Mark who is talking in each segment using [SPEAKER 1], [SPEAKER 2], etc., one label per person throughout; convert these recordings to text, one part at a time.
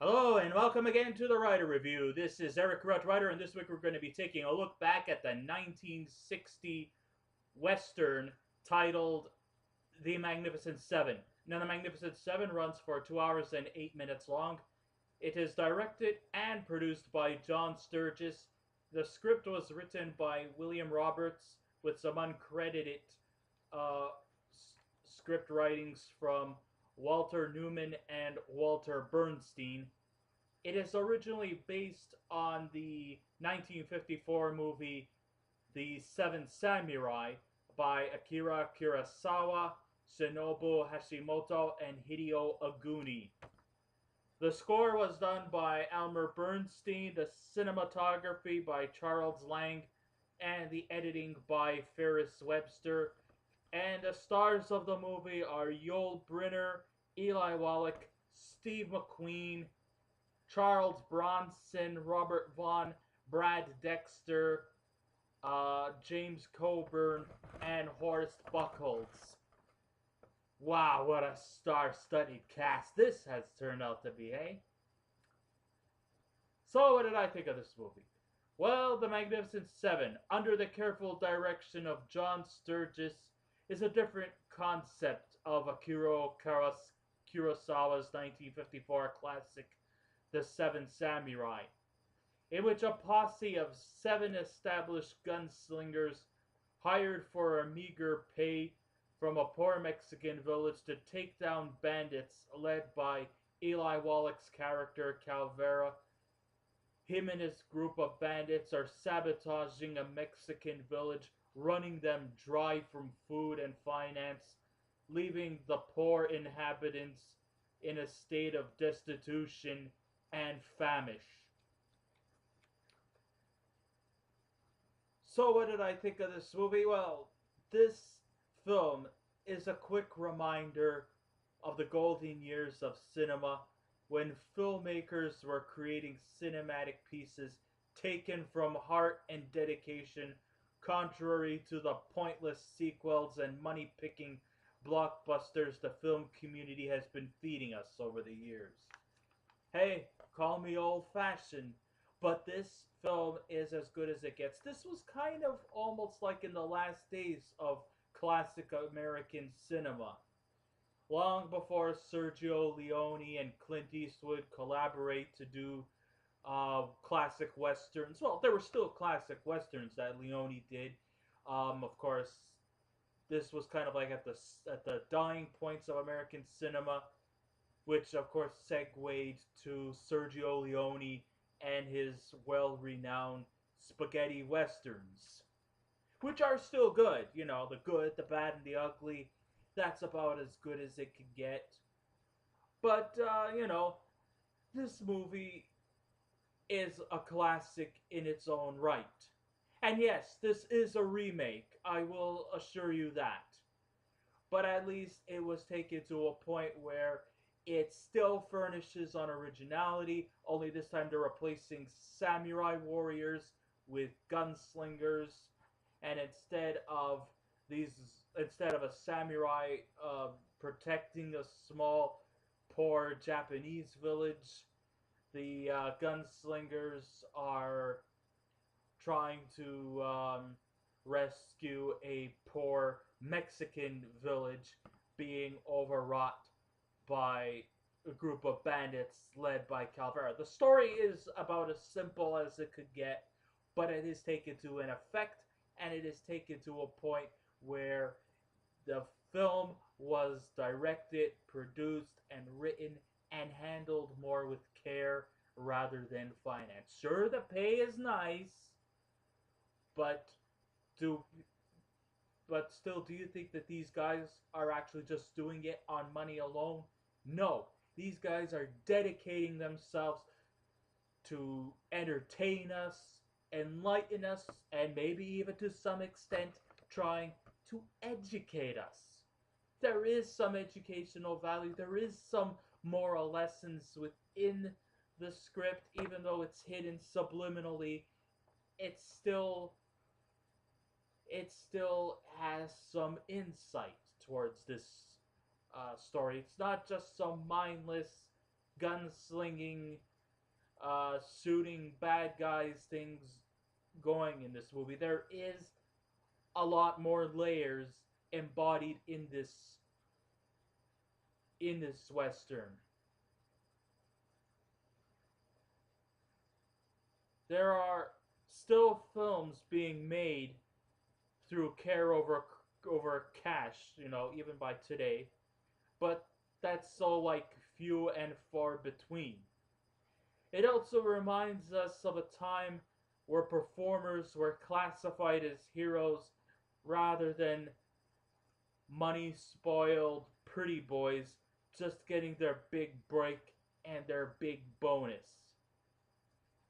[SPEAKER 1] Hello and welcome again to the Writer Review. This is Eric Writer, and this week we're going to be taking a look back at the 1960 Western titled The Magnificent Seven. Now, The Magnificent Seven runs for 2 hours and 8 minutes long. It is directed and produced by John Sturges. The script was written by William Roberts with some uncredited uh, script writings from Walter Newman and Walter Bernstein. It is originally based on the 1954 movie The Seven Samurai by Akira Kurosawa, Shinobu Hashimoto, and Hideo Aguni. The score was done by Elmer Bernstein, the cinematography by Charles Lang, and the editing by Ferris Webster. And the stars of the movie are Yul Brynner, Eli Wallach, Steve McQueen, Charles Bronson, Robert Vaughn, Brad Dexter, James Coburn, and Horst Buchholz. Wow, what a star-studded cast this has turned out to be, eh? So, what did I think of this movie? Well, The Magnificent Seven, under the careful direction of John Sturges, is a different concept of Akira Kurosawa's 1954 classic, The Seven Samurai, in which a posse of 7 established gunslingers hired for a meager pay from a poor Mexican village to take down bandits led by Eli Wallach's character Calvera. Him and his group of bandits are sabotaging a Mexican village, running them dry from food and finance, leaving the poor inhabitants in a state of destitution and famish. So what did I think of this movie? Well, this film is a quick reminder of the golden years of cinema when filmmakers were creating cinematic pieces taken from heart and dedication, contrary to the pointless sequels and money-picking blockbusters the film community has been feeding us over the years. Hey, call me old-fashioned, but this film is as good as it gets. This was kind of almost like in the last days of classic American cinema. Long before Sergio Leone and Clint Eastwood collaborate to do classic westerns. Well, there were still classic westerns that Leone did. Of course, this was kind of like at the dying points of American cinema, which of course segued to Sergio Leone and his well-renowned spaghetti westerns, which are still good. You know, the good, the bad, and the ugly. That's about as good as it can get. But, this movie is a classic in its own right. And yes, this is a remake, I will assure you that. But at least it was taken to a point where it still furnishes on originality, only this time they're replacing samurai warriors with gunslingers, and instead of a samurai protecting a small, poor Japanese village, the gunslingers are trying to rescue a poor Mexican village being overwrought by a group of bandits led by Calvera. The story is about as simple as it could get, but it is taken to an effect, and it is taken to a point where the film was directed, produced, and written and handled more with care rather than finance. Sure, the pay is nice, but still, do you think that these guys are actually just doing it on money alone? No. These guys are dedicating themselves to entertain us, enlighten us, and maybe even to some extent trying to educate us. There is some educational value. There is some moral lessons within the script, even though it's hidden subliminally. It still has some insight towards this story. It's not just some mindless gunslinging, shooting bad guys things going in this movie. There is a lot more layers embodied in this western. There are still films being made through care over cash, even by today, but that's so like few and far between. It also reminds us of a time where performers were classified as heroes rather than money spoiled pretty boys just getting their big break and their big bonus.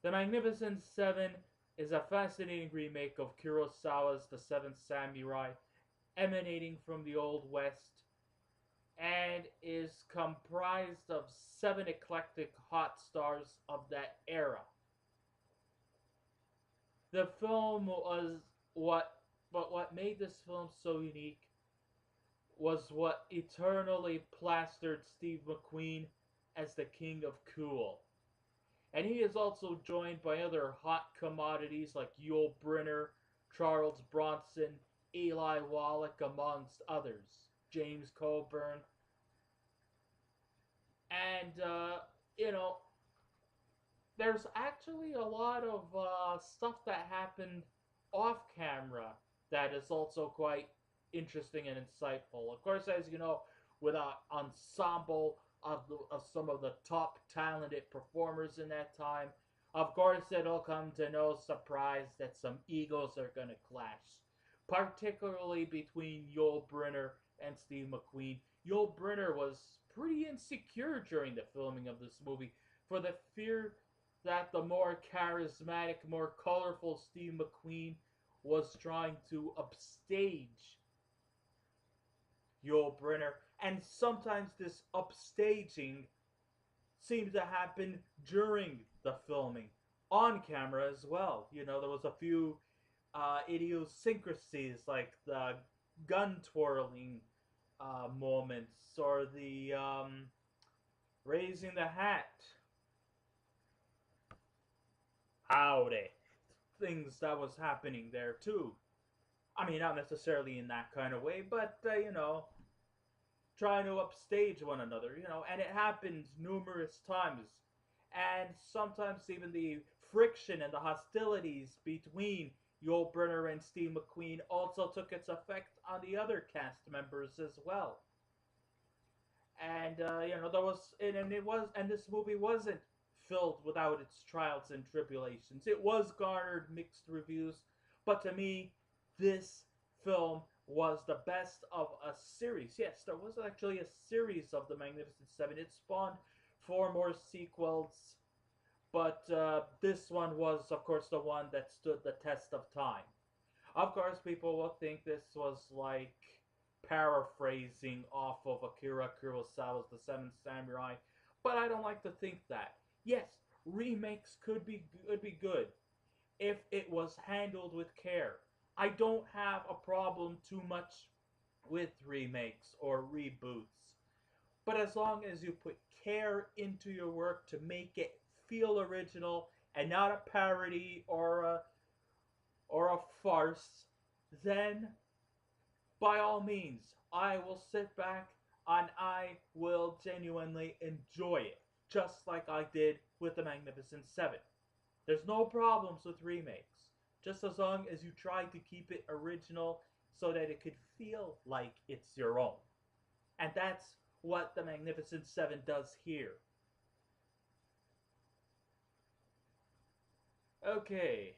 [SPEAKER 1] The Magnificent Seven is a fascinating remake of Kurosawa's The Seventh Samurai, emanating from the Old West, and is comprised of seven eclectic hot stars of that era. The film was what made this film so unique was what eternally plastered Steve McQueen as the king of cool. And he is also joined by other hot commodities like Yul Brynner, Charles Bronson, Eli Wallach, amongst others, James Coburn. And, you know, there's actually a lot of stuff that happened off camera that is also quite interesting and insightful. Of course, as you know, with an ensemble of some of the top talented performers in that time, of course, it'll come to no surprise that some egos are going to clash, particularly between Yul Brynner and Steve McQueen. Yul Brynner was pretty insecure during the filming of this movie for the fear that the more charismatic, more colorful Steve McQueen was trying to upstage Yul Brynner. And sometimes this upstaging seemed to happen during the filming, on camera as well. There was a few idiosyncrasies like the gun twirling moments or the raising the hat. Howdy. Things that was happening there too. I mean, not necessarily in that kind of way, but, trying to upstage one another, and it happens numerous times. And sometimes even the friction and the hostilities between Yul Brynner and Steve McQueen also took its effect on the other cast members as well. And there was, and this movie wasn't filled without its trials and tribulations. It was garnered mixed reviews, but to me, this film was the best of a series. Yes, there was actually a series of the Magnificent Seven. It spawned four more sequels, but this one was, of course, the one that stood the test of time. Of course, people will think this was like paraphrasing off of Akira Kurosawa's The Seventh Samurai, but I don't like to think that. Yes, remakes could be good if it was handled with care. I don't have a problem too much with remakes or reboots, but as long as you put care into your work to make it feel original and not a parody or a farce, then by all means, I will sit back and I will genuinely enjoy it, just like I did with The Magnificent Seven. There's no problems with remakes, just as long as you try to keep it original so that it could feel like it's your own. And that's what The Magnificent Seven does here. Okay,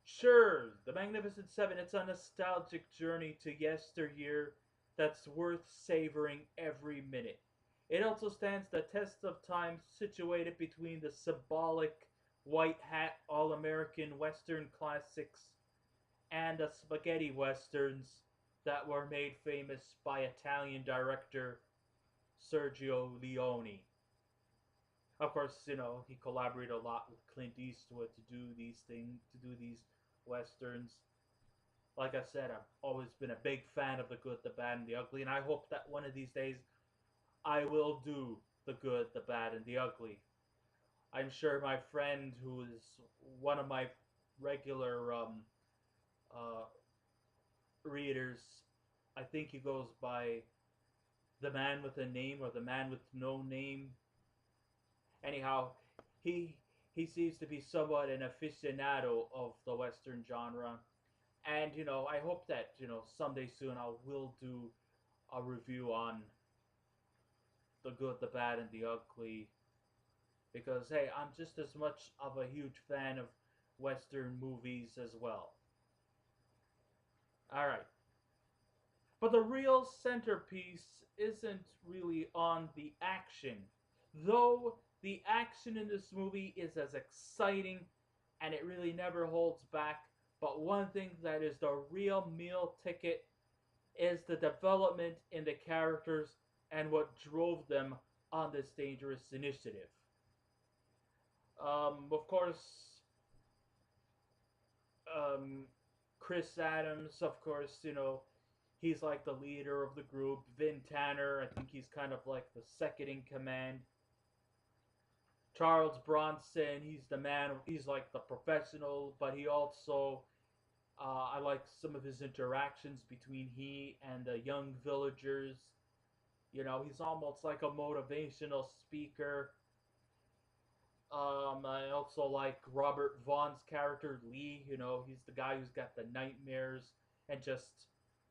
[SPEAKER 1] sure, The Magnificent Seven, it's a nostalgic journey to yesteryear that's worth savoring every minute. It also stands the test of time, situated between the symbolic white hat all American Western classics and the spaghetti westerns that were made famous by Italian director Sergio Leone. Of course, he collaborated a lot with Clint Eastwood to do these things, to do these westerns. Like I said, I've always been a big fan of the good, the bad, and the ugly, and I hope that one of these days I will do the good, the bad, and the ugly. I'm sure my friend, who is one of my regular uh, readers, I think he goes by the man with a name or the man with no name. Anyhow, he he seems to be somewhat an aficionado of the Western genre, and I hope that someday soon I will do a review on the good, the bad, and the ugly. Because hey, I'm just as much of a huge fan of Western movies as well. All right, but the real centerpiece isn't really on the action, though the action in this movie is as exciting and it really never holds back. But one thing that is the real meal ticket is the development in the characters and what drove them on this dangerous initiative. Of course, um, Chris Adams, of course, he's like the leader of the group. Vin Tanner, I think he's kind of like the second in command. Charles Bronson, he's the man, he's like the professional, but he also, I like some of his interactions between he and the young villagers. He's almost like a motivational speaker. I also like Robert Vaughn's character, Lee. He's the guy who's got the nightmares and just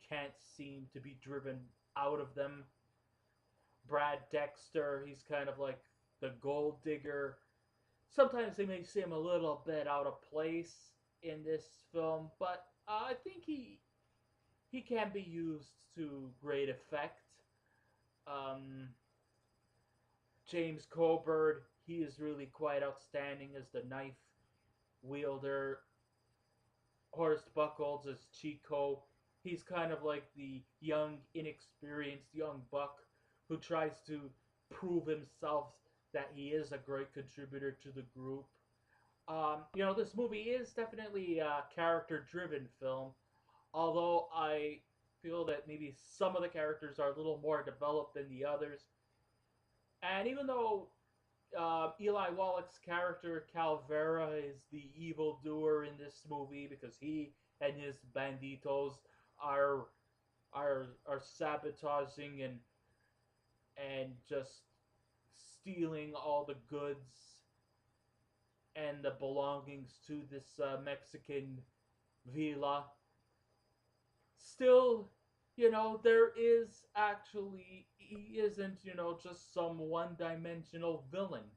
[SPEAKER 1] can't seem to be driven out of them. Brad Dexter, he's kind of like the gold digger. Sometimes they may seem a little bit out of place in this film, but I think he can be used to great effect. Um, James Coburn, he is really quite outstanding as the knife wielder. Horst Buchholz as Chico. He's kind of like the young, inexperienced young buck who tries to prove himself that he is a great contributor to the group. This movie is definitely a character-driven film, although I feel that maybe some of the characters are a little more developed than the others. And even though Eli Wallach's character Calvera is the evildoer in this movie because he and his banditos are are sabotaging and just stealing all the goods and the belongings to this Mexican villa. Still, there is actually, he isn't, just some one dimensional villain.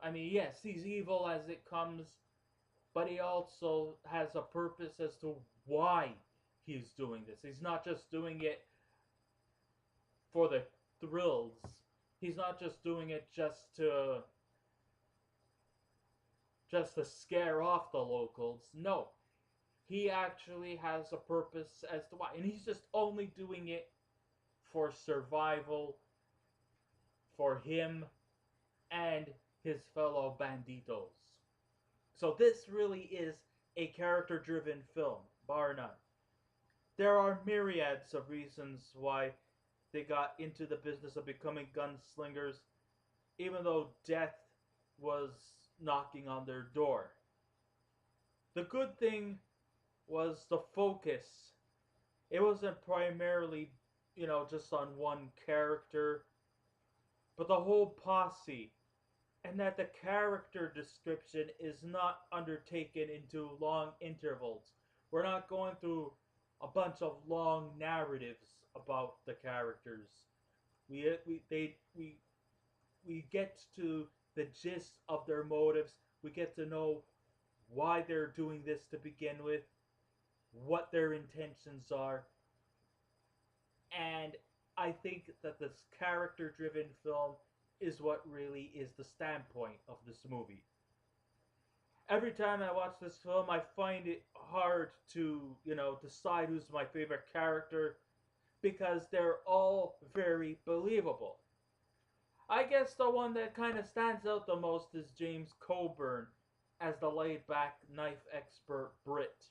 [SPEAKER 1] I mean, yes, he's evil as it comes, but he also has a purpose as to why he's doing this. He's not just doing it for the thrills. He's not just doing it just to scare off the locals. No, he actually has a purpose as to why, and he's just only doing it for survival, for him and his fellow banditos. So this really is a character-driven film, bar none. There are myriads of reasons why they got into the business of becoming gunslingers, even though death was knocking on their door. The good thing was the focus. It wasn't primarily, just on one character, but the whole posse. And that the character description is not undertaken into long intervals. We're not going through a bunch of long narratives about the characters. We get to the gist of their motives. We get to know why they're doing this to begin with, what their intentions are. And I think that this character-driven film is what really is the standpoint of this movie. Every time I watch this film, I find it hard to, decide who's my favorite character because they're all very believable. I guess the one that kind of stands out the most is James Coburn as the laid-back knife expert Brit.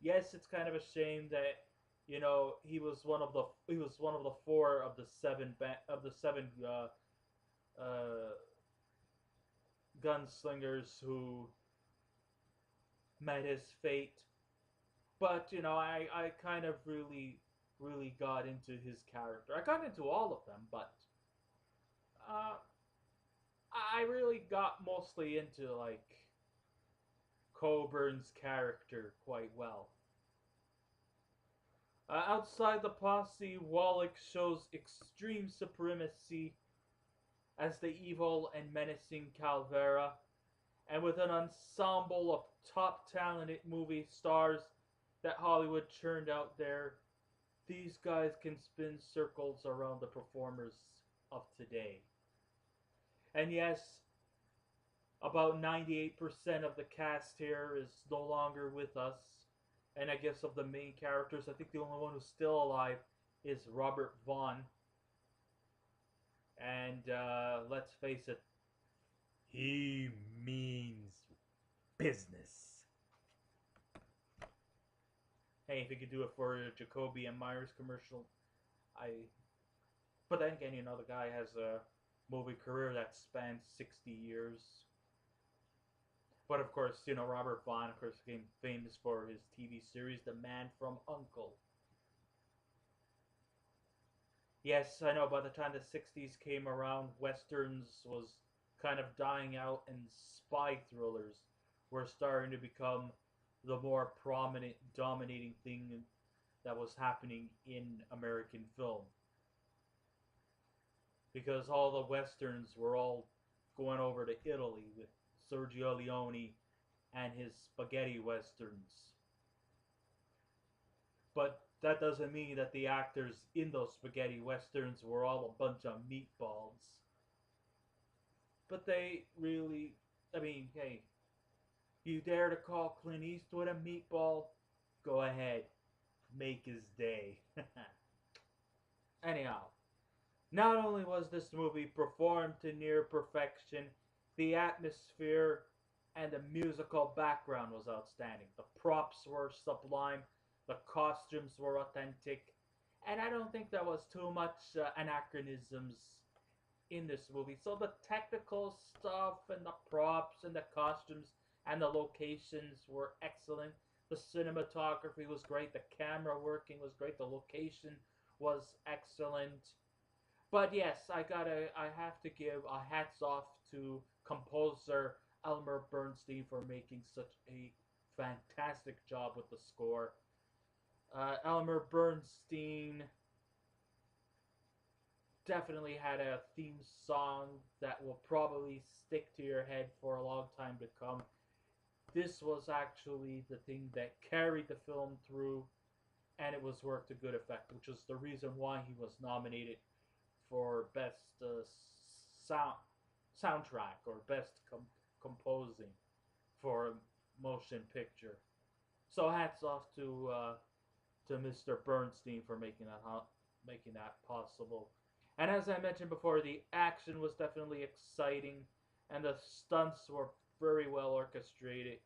[SPEAKER 1] Yes, it's kind of a shame that he was one of the four of the seven uh, gunslingers who met his fate. But I kind of really got into his character. I got into all of them, but uh, I really got mostly into like Coburn's character quite well. Outside the posse, Wallach shows extreme supremacy as the evil and menacing Calvera, and with an ensemble of top talented movie stars that Hollywood churned out there, these guys can spin circles around the performers of today. And yes, about 98% of the cast here is no longer with us. And I guess of the main characters, I think the only one who's still alive is Robert Vaughn. And let's face it, he means business. Hey, if he could do it for a Jacoby and Myers commercial, I. But then again, the guy has a movie career that spans 60 years. But of course, Robert Vaughn, of course, became famous for his TV series, The Man from U.N.C.L.E. Yes, I know, by the time the 60s came around, Westerns was kind of dying out and spy thrillers were starting to become the more prominent, dominating thing that was happening in American film. Because all the Westerns were all going over to Italy with Sergio Leone and his spaghetti westerns. But that doesn't mean that the actors in those spaghetti westerns were all a bunch of meatballs. But they really, hey, you dare to call Clint Eastwood a meatball? Go ahead, make his day. Anyhow, not only was this movie performed to near perfection, the atmosphere and the musical background was outstanding. The props were sublime, the costumes were authentic, and I don't think there was too much anachronisms in this movie. So the technical stuff and the props and the costumes and the locations were excellent. The cinematography was great, the camera working was great, the location was excellent. But yes, I have to give a hats off to composer Elmer Bernstein for making such a fantastic job with the score. Elmer Bernstein definitely had a theme song that will probably stick to your head for a long time to come. This was actually the thing that carried the film through, and it was worked to good effect, which is the reason why he was nominated for best soundtrack or best composing for a motion picture. So hats off to Mr. Bernstein for making that possible. And as I mentioned before, the action was definitely exciting, and the stunts were very well orchestrated.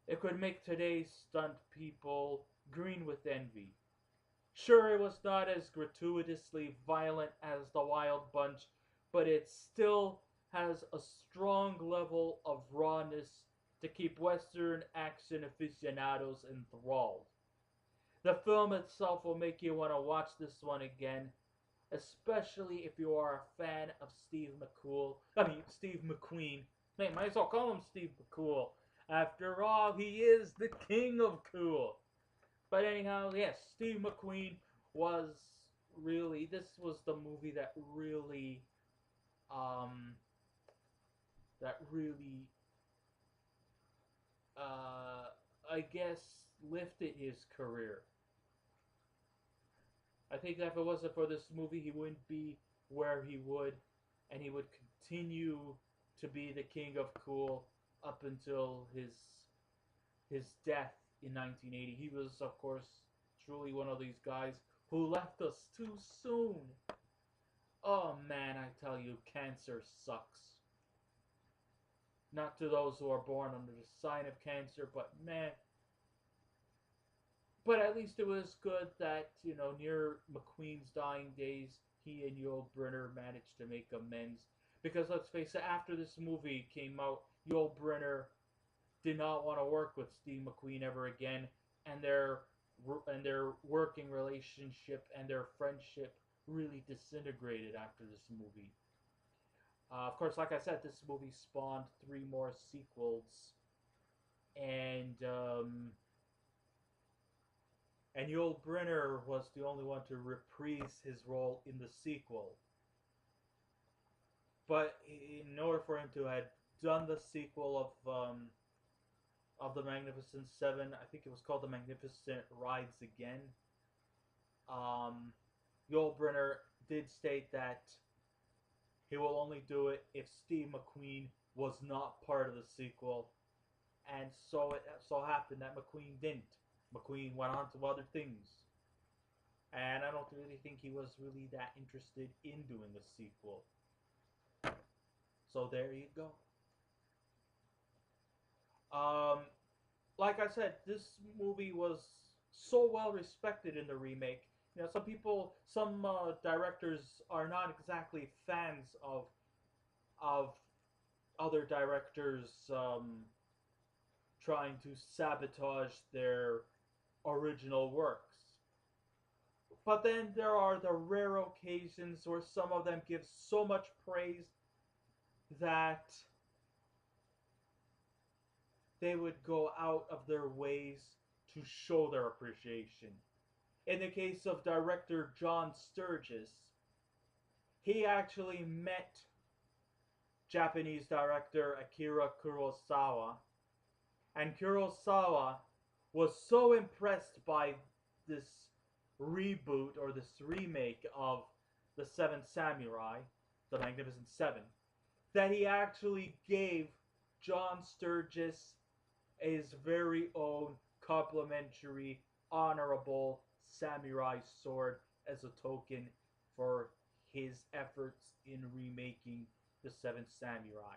[SPEAKER 1] It could make today's stunt people green with envy. Sure, it was not as gratuitously violent as The Wild Bunch, but it still has a strong level of rawness to keep Western action aficionados enthralled. The film itself will make you want to watch this one again, especially if you are a fan of Steve McQueen. Hey, might as well call him Steve McCool. After all, he is the king of cool. But anyhow, yes, Steve McQueen was this was the movie that really, I guess, lifted his career. I think that if it wasn't for this movie, he wouldn't be where he would, and he would continue to be the king of cool up until his death in 1980. He was, of course, truly one of these guys who left us too soon. Oh man, I tell you, cancer sucks. Not to those who are born under the sign of cancer, but man. But at least it was good that, near McQueen's dying days, he and Yul Brynner managed to make amends. Because let's face it, after this movie came out, Yul Brynner did not want to work with Steve McQueen ever again, and their working relationship and their friendship really disintegrated after this movie. Of course, like I said, this movie spawned 3 more sequels, and Yul Brynner was the only one to reprise his role in the sequel. But in order for him to have done the sequel of the Magnificent Seven, I think it was called The Magnificent Rides Again. Yul Brynner did state that he will only do it if Steve McQueen was not part of the sequel, and so it so happened that McQueen didn't. McQueen went on to other things, and I don't really think he was really that interested in doing the sequel. So there you go. Like I said, this movie was so well respected in the remake. You know, some directors are not exactly fans of other directors trying to sabotage their original works. But then there are the rare occasions where some of them give so much praise that they would go out of their ways to show their appreciation. In the case of director John Sturges, he actually met Japanese director Akira Kurosawa, and Kurosawa was so impressed by this reboot or this remake of The Seven Samurai, The Magnificent Seven, that he actually gave John Sturges his very own complimentary, honorable samurai sword as a token for his efforts in remaking The Seven Samurai.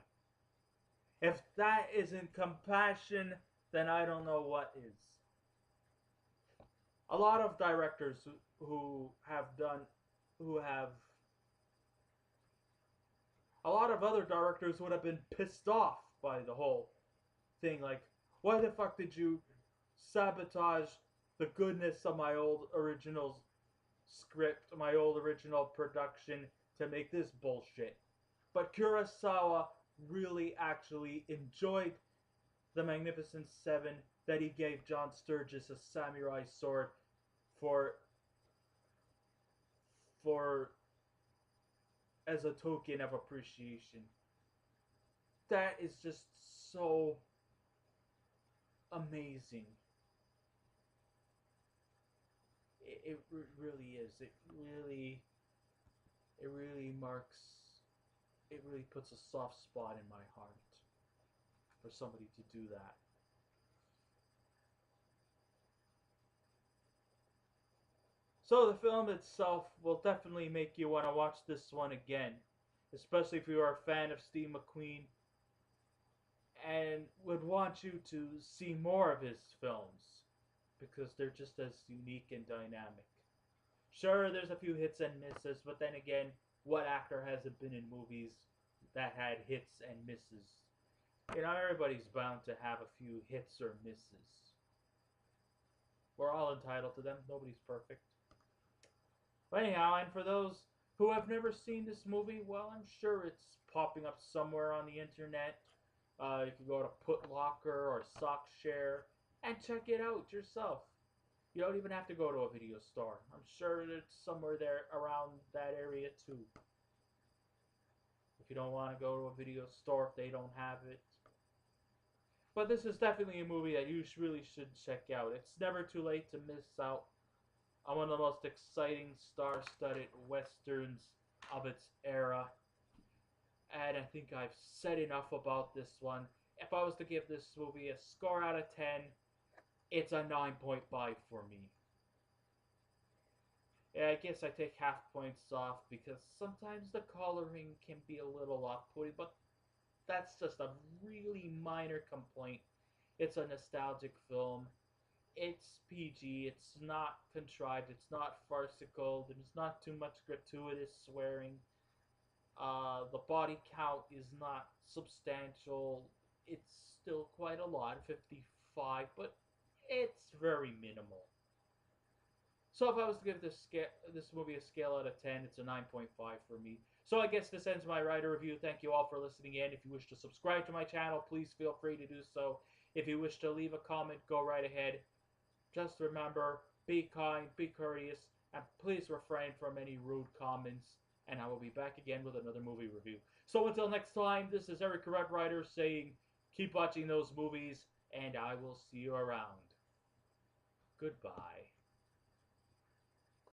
[SPEAKER 1] If that isn't compassion, then I don't know what is. A lot of directors who have a lot of other directors would have been pissed off by the whole thing. Like, why the fuck did you sabotage the goodness of my old original script, my old original production to make this bullshit? But Kurosawa really actually enjoyed The Magnificent Seven, that he gave John Sturges a samurai sword for as a token of appreciation. That is just so amazing. It really is. It really marks. It really puts a soft spot in my heart for somebody to do that. So the film itself will definitely make you want to watch this one again, especially if you are a fan of Steve McQueen and would want you to see more of his films because they're just as unique and dynamic. Sure, there's a few hits and misses, but then again, what actor hasn't been in movies that had hits and misses? You know, everybody's bound to have a few hits or misses. We're all entitled to them. Nobody's perfect. But anyhow, and for those who have never seen this movie, well, I'm sure it's popping up somewhere on the internet. You can go to Putlocker or Sockshare and check it out yourself. You don't even have to go to a video store. I'm sure it's somewhere there around that area too. If you don't want to go to a video store if they don't have it. But this is definitely a movie that you really should check out. It's never too late to miss out on one of the most exciting star-studded westerns of its era. And I think I've said enough about this one. If I was to give this movie a score out of 10, it's a 9.5 for me. Yeah, I guess I take half points off because sometimes the coloring can be a little off-putting, but that's just a really minor complaint. It's a nostalgic film. it's PG, it's not contrived, it's not farcical, there's not too much gratuitous swearing. The body count is not substantial. It's still quite a lot, 55, but it's very minimal. So if I was to give this movie a scale out of 10, it's a 9.5 for me. So I guess this ends my writer review. Thank you all for listening in. If you wish to subscribe to my channel, please feel free to do so. If you wish to leave a comment, go right ahead. Just remember, be kind, be courteous, and please refrain from any rude comments. And I will be back again with another movie review. So until next time, this is Eric Red Writer saying, keep watching those movies, and I will see you around. Goodbye.